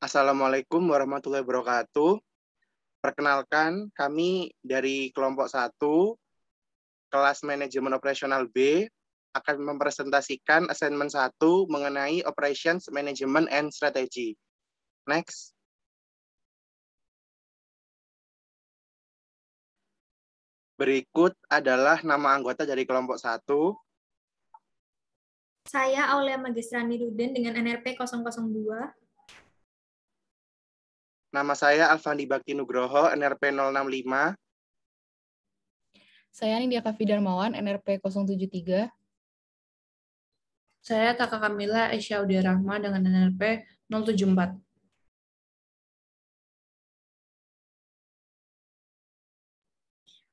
Assalamualaikum warahmatullahi wabarakatuh. Perkenalkan, kami dari kelompok 1, kelas manajemen operasional B, akan mempresentasikan assignment 1 mengenai Operations Management and Strategy. Next. Berikut adalah nama anggota dari kelompok 1. Saya Aulia Magistrani Rudin dengan NRP 002. Nama saya Alfandi Bakti Nugroho, NRP 065. Saya Nindya Kavi Darmawan, NRP 073. Saya Taka Kamila Aisyah Udia Rahma dengan NRP 074.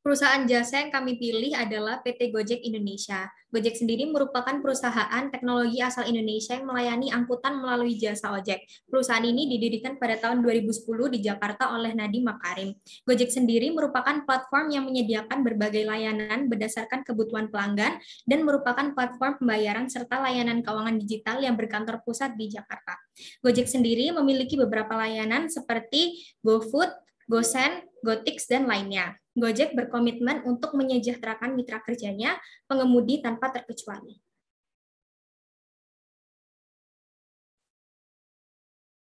Perusahaan jasa yang kami pilih adalah PT Gojek Indonesia. Gojek sendiri merupakan perusahaan teknologi asal Indonesia yang melayani angkutan melalui jasa ojek. Perusahaan ini didirikan pada tahun 2010 di Jakarta oleh Nadiem Makarim. Gojek sendiri merupakan platform yang menyediakan berbagai layanan berdasarkan kebutuhan pelanggan dan merupakan platform pembayaran serta layanan keuangan digital yang berkantor pusat di Jakarta. Gojek sendiri memiliki beberapa layanan seperti GoFood, GoSend, GoTix, dan lainnya. Gojek berkomitmen untuk menyejahterakan mitra kerjanya, pengemudi tanpa terkecuali.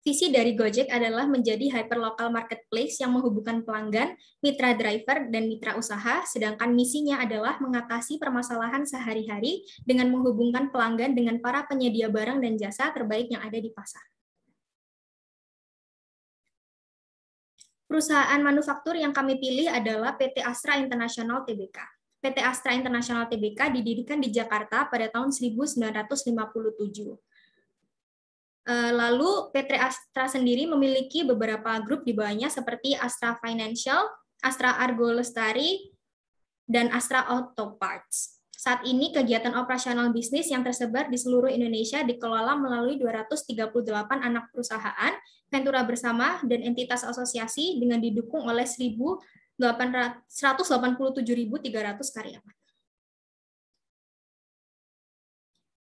Visi dari Gojek adalah menjadi hyperlocal marketplace yang menghubungkan pelanggan, mitra driver, dan mitra usaha, sedangkan misinya adalah mengatasi permasalahan sehari-hari dengan menghubungkan pelanggan dengan para penyedia barang dan jasa terbaik yang ada di pasar. Perusahaan manufaktur yang kami pilih adalah PT Astra International Tbk. PT Astra International Tbk didirikan di Jakarta pada tahun 1957. Lalu PT Astra sendiri memiliki beberapa grup di bawahnya seperti Astra Financial, Astra Argo Lestari, dan Astra Auto Parts. Saat ini kegiatan operasional bisnis yang tersebar di seluruh Indonesia dikelola melalui 238 anak perusahaan, ventura bersama, dan entitas asosiasi dengan didukung oleh 187.300 karyawan.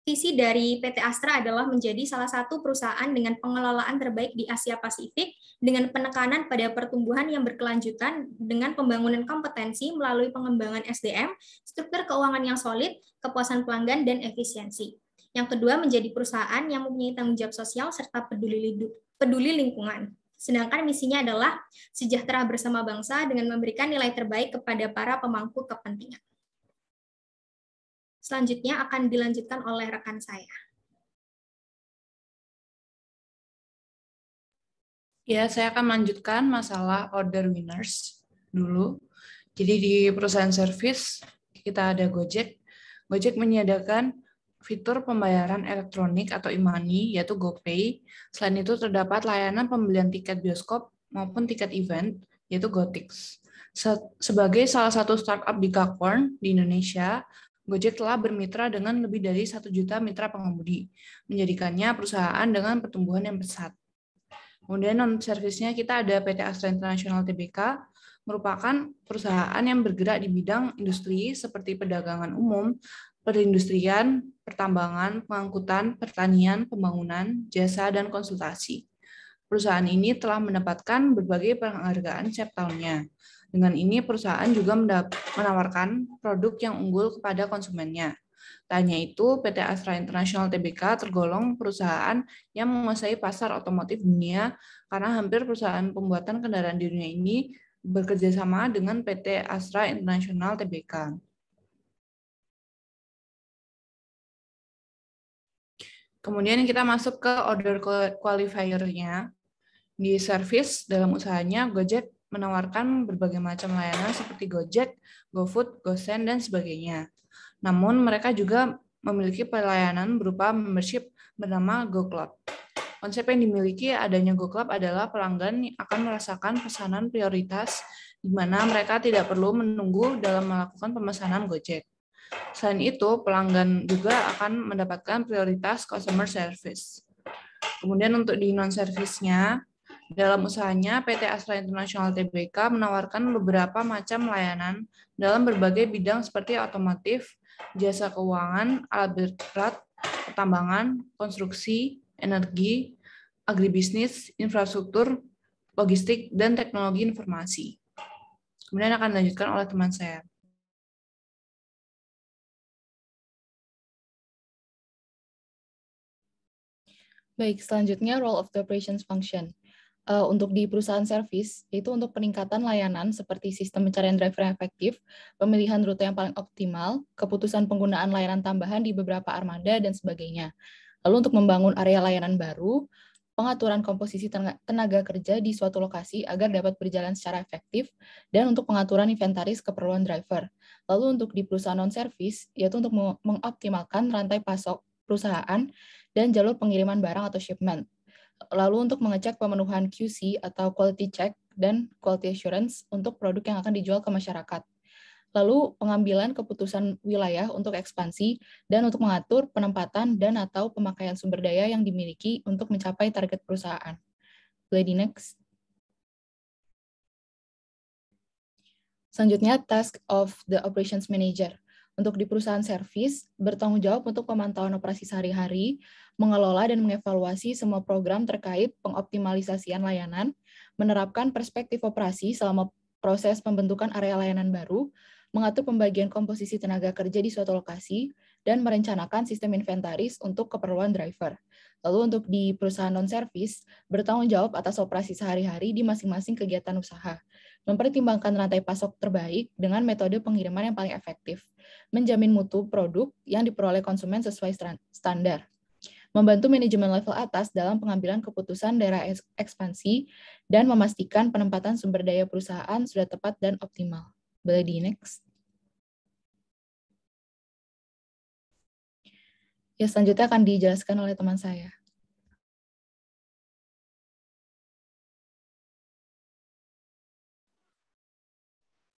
Visi dari PT Astra adalah menjadi salah satu perusahaan dengan pengelolaan terbaik di Asia Pasifik dengan penekanan pada pertumbuhan yang berkelanjutan dengan pembangunan kompetensi melalui pengembangan SDM, struktur keuangan yang solid, kepuasan pelanggan, dan efisiensi. Yang kedua, menjadi perusahaan yang mempunyai tanggung jawab sosial serta peduli lingkungan. Sedangkan misinya adalah sejahtera bersama bangsa dengan memberikan nilai terbaik kepada para pemangku kepentingan. Selanjutnya akan dilanjutkan oleh rekan saya. Ya, saya akan melanjutkan masalah order winners dulu. Jadi di perusahaan servis kita ada Gojek. Gojek menyediakan fitur pembayaran elektronik atau e-money yaitu GoPay. Selain itu terdapat layanan pembelian tiket bioskop maupun tiket event yaitu GoTix. Sebagai salah satu startup di Gapcorn di Indonesia, Gojek telah bermitra dengan lebih dari 1 juta mitra pengemudi, menjadikannya perusahaan dengan pertumbuhan yang pesat. Kemudian non-servisnya kita ada PT Astra International Tbk, merupakan perusahaan yang bergerak di bidang industri seperti perdagangan umum, perindustrian, pertambangan, pengangkutan, pertanian, pembangunan, jasa, dan konsultasi. Perusahaan ini telah mendapatkan berbagai penghargaan setiap tahunnya. Dengan ini, perusahaan juga menawarkan produk yang unggul kepada konsumennya. Tak hanya itu, PT Astra International Tbk tergolong perusahaan yang menguasai pasar otomotif dunia karena hampir perusahaan pembuatan kendaraan di dunia ini bekerja sama dengan PT Astra International Tbk. Kemudian kita masuk ke order qualifier-nya. Di service dalam usahanya, Gojek menawarkan berbagai macam layanan seperti Gojek, GoFood, GoSend, dan sebagainya. Namun, mereka juga memiliki pelayanan berupa membership bernama GoClub. Konsep yang dimiliki adanya GoClub adalah pelanggan akan merasakan pesanan prioritas, di mana mereka tidak perlu menunggu dalam melakukan pemesanan Gojek. Selain itu, pelanggan juga akan mendapatkan prioritas customer service. Kemudian untuk di non-service-nya, dalam usahanya, PT Astra International Tbk menawarkan beberapa macam layanan dalam berbagai bidang seperti otomotif, jasa keuangan, alat berat, pertambangan, konstruksi, energi, agribisnis, infrastruktur, logistik, dan teknologi informasi. Kemudian akan dilanjutkan oleh teman saya. Baik, selanjutnya role of the operations function. Untuk di perusahaan servis, itu untuk peningkatan layanan seperti sistem pencarian driver yang efektif, pemilihan rute yang paling optimal, keputusan penggunaan layanan tambahan di beberapa armada, dan sebagainya. Lalu untuk membangun area layanan baru, pengaturan komposisi tenaga kerja di suatu lokasi agar dapat berjalan secara efektif, dan untuk pengaturan inventaris keperluan driver. Lalu untuk di perusahaan non-servis, yaitu untuk mengoptimalkan rantai pasok perusahaan dan jalur pengiriman barang atau shipment. Lalu untuk mengecek pemenuhan QC atau quality check dan quality assurance untuk produk yang akan dijual ke masyarakat. Lalu pengambilan keputusan wilayah untuk ekspansi dan untuk mengatur penempatan dan atau pemakaian sumber daya yang dimiliki untuk mencapai target perusahaan. Boleh di next. Selanjutnya, task of the operations manager. Untuk di perusahaan servis, bertanggung jawab untuk pemantauan operasi sehari-hari, mengelola dan mengevaluasi semua program terkait pengoptimalisasian layanan, menerapkan perspektif operasi selama proses pembentukan area layanan baru, mengatur pembagian komposisi tenaga kerja di suatu lokasi, dan merencanakan sistem inventaris untuk keperluan driver. Lalu untuk di perusahaan non-servis, bertanggung jawab atas operasi sehari-hari di masing-masing kegiatan usaha, mempertimbangkan rantai pasok terbaik dengan metode pengiriman yang paling efektif, menjamin mutu produk yang diperoleh konsumen sesuai standar, membantu manajemen level atas dalam pengambilan keputusan daerah ekspansi, dan memastikan penempatan sumber daya perusahaan sudah tepat dan optimal. Boleh di next. Ya, selanjutnya akan dijelaskan oleh teman saya.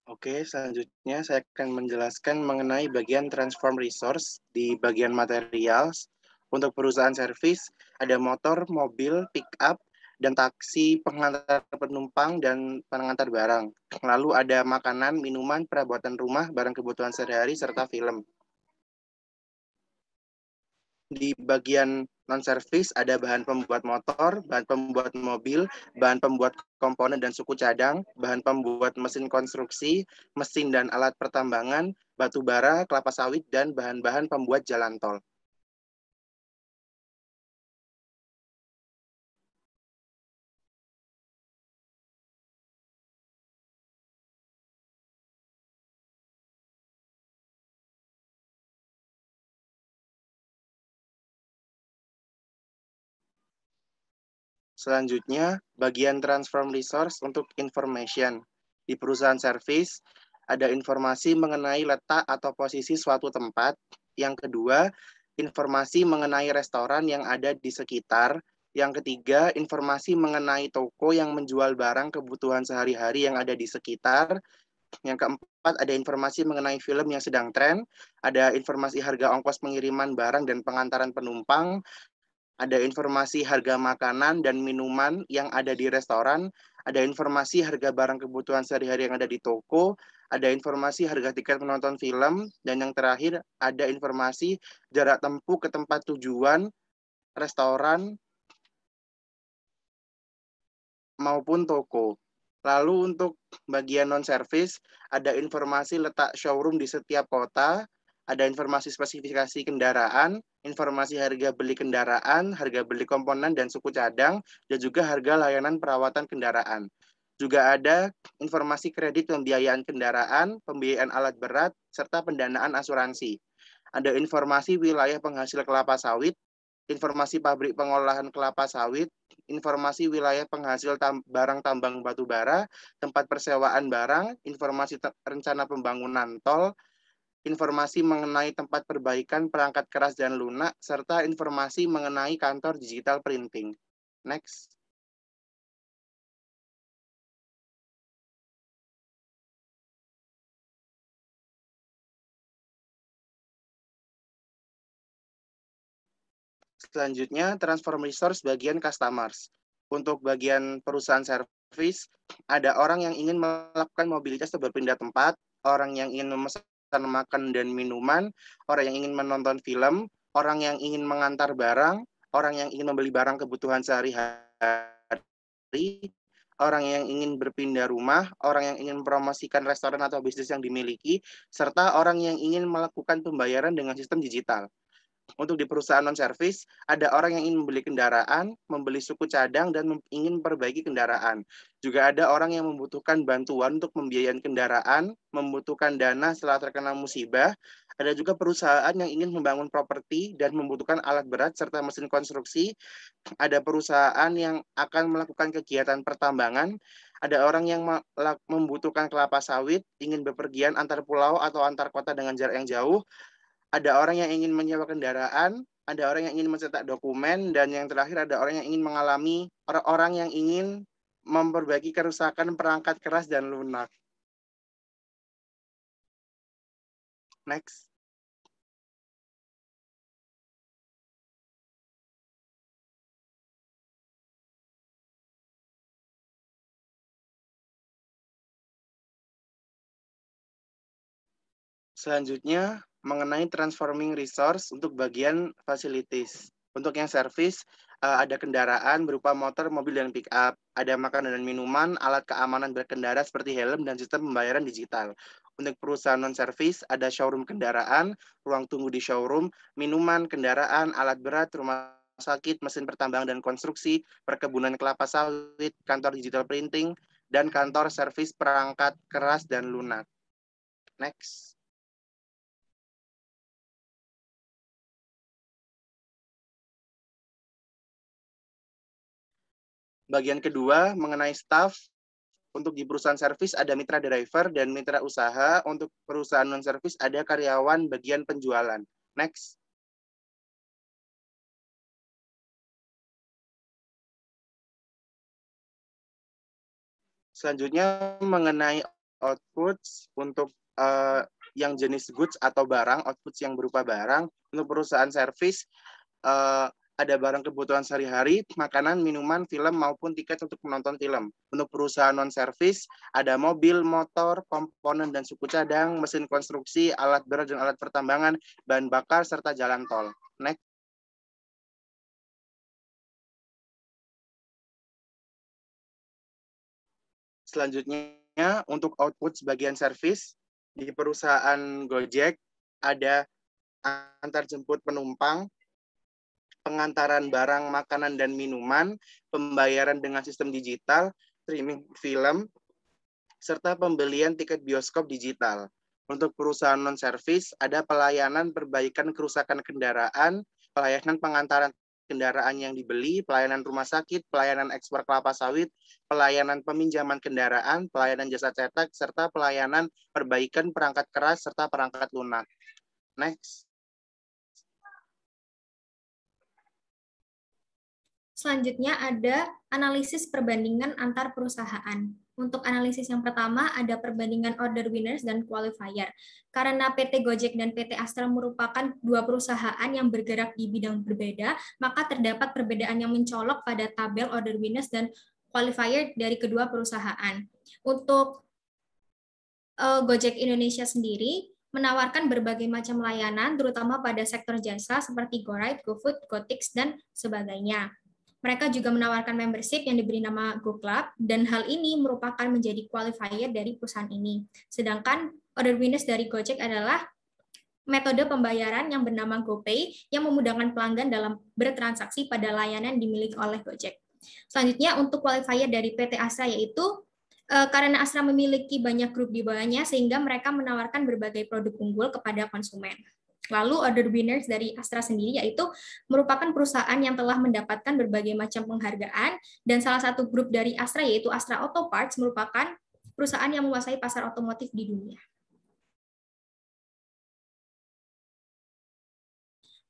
Oke, selanjutnya saya akan menjelaskan mengenai bagian transform resource di bagian materials. Untuk perusahaan servis, ada motor, mobil, pick up, dan taksi pengantar penumpang dan pengantar barang. Lalu ada makanan, minuman, perabotan rumah, barang kebutuhan sehari-hari, serta film. Di bagian non-service ada bahan pembuat motor, bahan pembuat mobil, bahan pembuat komponen dan suku cadang, bahan pembuat mesin konstruksi, mesin dan alat pertambangan, batu bara, kelapa sawit, dan bahan-bahan pembuat jalan tol. Selanjutnya, bagian transform resource untuk information. Di perusahaan service, ada informasi mengenai letak atau posisi suatu tempat. Yang kedua, informasi mengenai restoran yang ada di sekitar. Yang ketiga, informasi mengenai toko yang menjual barang kebutuhan sehari-hari yang ada di sekitar. Yang keempat, ada informasi mengenai film yang sedang tren. Ada informasi harga ongkos pengiriman barang dan pengantaran penumpang. Ada informasi harga makanan dan minuman yang ada di restoran, ada informasi harga barang kebutuhan sehari-hari yang ada di toko, ada informasi harga tiket menonton film, dan yang terakhir ada informasi jarak tempuh ke tempat tujuan, restoran, maupun toko. Lalu untuk bagian non-service, ada informasi letak showroom di setiap kota, ada informasi spesifikasi kendaraan, informasi harga beli kendaraan, harga beli komponen dan suku cadang, dan juga harga layanan perawatan kendaraan. Juga ada informasi kredit pembiayaan kendaraan, pembiayaan alat berat, serta pendanaan asuransi. Ada informasi wilayah penghasil kelapa sawit, informasi pabrik pengolahan kelapa sawit, informasi wilayah penghasil barang tambang batu bara, tempat persewaan barang, informasi rencana pembangunan tol, informasi mengenai tempat perbaikan perangkat keras dan lunak, serta informasi mengenai kantor digital printing. Next. Selanjutnya, transform resource bagian customers. Untuk bagian perusahaan service, ada orang yang ingin melakukan mobilitas atau berpindah tempat, orang yang ingin memesan makan dan minuman, orang yang ingin menonton film, orang yang ingin mengantar barang, orang yang ingin membeli barang kebutuhan sehari-hari, orang yang ingin berpindah rumah, orang yang ingin mempromosikan restoran atau bisnis yang dimiliki, serta orang yang ingin melakukan pembayaran dengan sistem digital. Untuk di perusahaan non-service, ada orang yang ingin membeli kendaraan, membeli suku cadang, dan ingin memperbaiki kendaraan. Juga ada orang yang membutuhkan bantuan untuk pembiayaan kendaraan, membutuhkan dana setelah terkena musibah. Ada juga perusahaan yang ingin membangun properti dan membutuhkan alat berat serta mesin konstruksi. Ada perusahaan yang akan melakukan kegiatan pertambangan. Ada orang yang membutuhkan kelapa sawit, ingin bepergian antar pulau atau antar kota dengan jarak yang jauh. Ada orang yang ingin menyewa kendaraan, ada orang yang ingin mencetak dokumen, dan yang terakhir ada orang yang ingin mengalami orang yang ingin memperbaiki kerusakan perangkat keras dan lunak. Next. Selanjutnya, mengenai transforming resource untuk bagian facilities. Untuk yang service, ada kendaraan berupa motor, mobil, dan pick up. Ada makanan dan minuman, alat keamanan berkendara seperti helm, dan sistem pembayaran digital. Untuk perusahaan non-service, ada showroom kendaraan, ruang tunggu di showroom, minuman, kendaraan, alat berat, rumah sakit, mesin pertambangan dan konstruksi, perkebunan kelapa sawit, kantor digital printing, dan kantor servis perangkat keras dan lunak. Next. Bagian kedua mengenai staff. Untuk di perusahaan servis ada mitra driver dan mitra usaha. Untuk perusahaan non-servis ada karyawan bagian penjualan. Next. Selanjutnya mengenai outputs untuk yang jenis goods atau barang, outputs yang berupa barang. Untuk perusahaan servis ada barang kebutuhan sehari-hari, makanan, minuman, film, maupun tiket untuk menonton film. Untuk perusahaan non-service, ada mobil, motor, komponen dan suku cadang, mesin konstruksi, alat berat dan alat pertambangan, bahan bakar, serta jalan tol. Next. Selanjutnya, untuk output sebagian service, di perusahaan Gojek, ada antar jemput penumpang, pengantaran barang, makanan, dan minuman, pembayaran dengan sistem digital, streaming film, serta pembelian tiket bioskop digital. Untuk perusahaan non-service, ada pelayanan perbaikan kerusakan kendaraan, pelayanan pengantaran kendaraan yang dibeli, pelayanan rumah sakit, pelayanan ekspor kelapa sawit, pelayanan peminjaman kendaraan, pelayanan jasa cetak, serta pelayanan perbaikan perangkat keras, serta perangkat lunak. Next. Selanjutnya ada analisis perbandingan antar perusahaan. Untuk analisis yang pertama ada perbandingan order winners dan qualifier. Karena PT Gojek dan PT Astra merupakan dua perusahaan yang bergerak di bidang berbeda, maka terdapat perbedaan yang mencolok pada tabel order winners dan qualifier dari kedua perusahaan. Untuk Gojek Indonesia sendiri menawarkan berbagai macam layanan, terutama pada sektor jasa seperti GoRide, GoFood, GoTix, dan sebagainya. Mereka juga menawarkan membership yang diberi nama GoClub, dan hal ini merupakan menjadi qualifier dari perusahaan ini. Sedangkan order winners dari Gojek adalah metode pembayaran yang bernama GoPay yang memudahkan pelanggan dalam bertransaksi pada layanan dimiliki oleh Gojek. Selanjutnya untuk qualifier dari PT Astra yaitu karena Astra memiliki banyak grup di bawahnya sehingga mereka menawarkan berbagai produk unggul kepada konsumen. Lalu order winners dari Astra sendiri yaitu merupakan perusahaan yang telah mendapatkan berbagai macam penghargaan dan salah satu grup dari Astra yaitu Astra Auto Parts merupakan perusahaan yang menguasai pasar otomotif di dunia.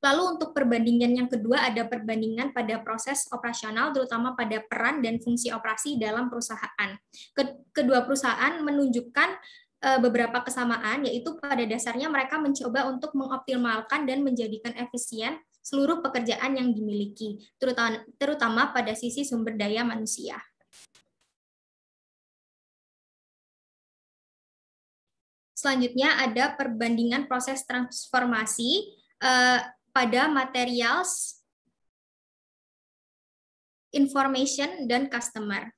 Lalu untuk perbandingan yang kedua ada perbandingan pada proses operasional terutama pada peran dan fungsi operasi dalam perusahaan. Kedua perusahaan menunjukkan beberapa kesamaan, yaitu pada dasarnya mereka mencoba untuk mengoptimalkan dan menjadikan efisien seluruh pekerjaan yang dimiliki, terutama pada sisi sumber daya manusia. Selanjutnya ada perbandingan proses transformasi pada materials information, dan customer.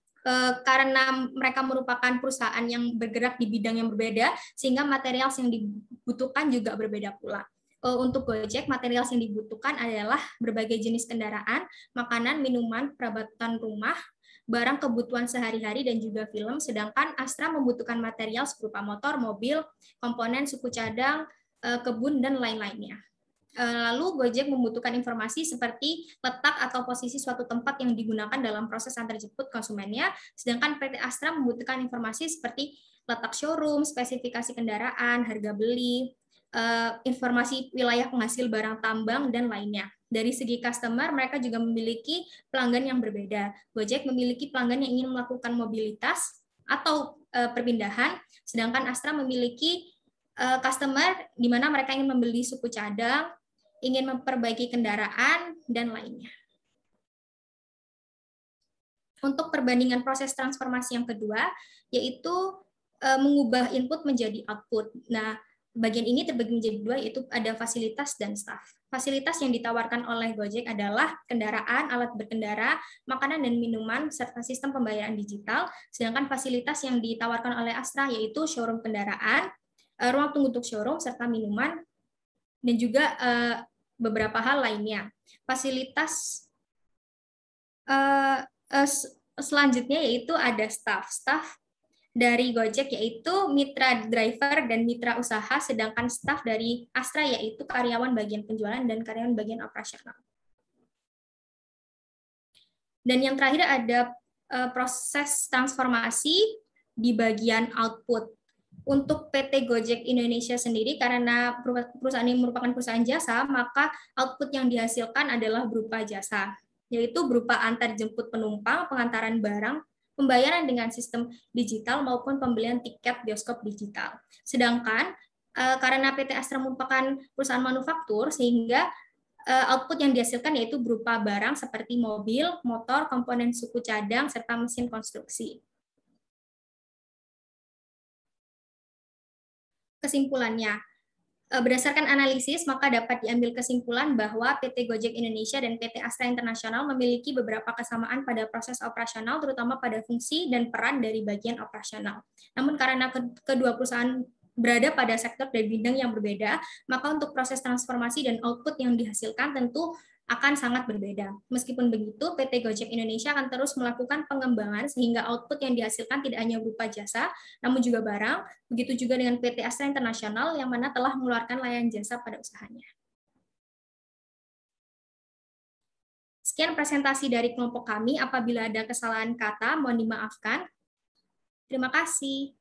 Karena mereka merupakan perusahaan yang bergerak di bidang yang berbeda, sehingga material yang dibutuhkan juga berbeda pula. Untuk Gojek, material yang dibutuhkan adalah berbagai jenis kendaraan, makanan, minuman, perabatan rumah, barang kebutuhan sehari-hari, dan juga film, sedangkan Astra membutuhkan material berupa motor, mobil, komponen, suku cadang, kebun, dan lain-lainnya. Lalu Gojek membutuhkan informasi seperti letak atau posisi suatu tempat yang digunakan dalam proses antar jemput konsumennya, sedangkan PT Astra membutuhkan informasi seperti letak showroom, spesifikasi kendaraan, harga beli, informasi wilayah penghasil barang tambang, dan lainnya. Dari segi customer, mereka juga memiliki pelanggan yang berbeda. Gojek memiliki pelanggan yang ingin melakukan mobilitas atau perpindahan, sedangkan Astra memiliki customer di mana mereka ingin membeli suku cadang, ingin memperbaiki kendaraan, dan lainnya. Untuk perbandingan proses transformasi yang kedua, yaitu mengubah input menjadi output. Nah, bagian ini terbagi menjadi dua, yaitu ada fasilitas dan staff. Fasilitas yang ditawarkan oleh Gojek adalah kendaraan, alat berkendara, makanan dan minuman, serta sistem pembayaran digital. Sedangkan fasilitas yang ditawarkan oleh Astra yaitu showroom kendaraan, ruang tunggu untuk showroom, serta minuman, dan juga beberapa hal lainnya. Fasilitas selanjutnya yaitu ada staff dari Gojek yaitu mitra driver dan mitra usaha, sedangkan staff dari Astra yaitu karyawan bagian penjualan dan karyawan bagian operasional. Dan yang terakhir ada proses transformasi di bagian output. Untuk PT Gojek Indonesia sendiri, karena perusahaan ini merupakan perusahaan jasa, maka output yang dihasilkan adalah berupa jasa, yaitu berupa antar jemput penumpang, pengantaran barang, pembayaran dengan sistem digital, maupun pembelian tiket bioskop digital. Sedangkan karena PT Astra merupakan perusahaan manufaktur, sehingga output yang dihasilkan yaitu berupa barang seperti mobil, motor, komponen suku cadang, serta mesin konstruksi. Kesimpulannya, berdasarkan analisis, maka dapat diambil kesimpulan bahwa PT Gojek Indonesia dan PT Astra International memiliki beberapa kesamaan pada proses operasional, terutama pada fungsi dan peran dari bagian operasional. Namun karena kedua perusahaan berada pada sektor dan bidang yang berbeda, maka untuk proses transformasi dan output yang dihasilkan tentu akan sangat berbeda. Meskipun begitu, PT Gojek Indonesia akan terus melakukan pengembangan sehingga output yang dihasilkan tidak hanya berupa jasa, namun juga barang. Begitu juga dengan PT Astra International yang mana telah mengeluarkan layanan jasa pada usahanya. Sekian presentasi dari kelompok kami. Apabila ada kesalahan kata, mohon dimaafkan. Terima kasih.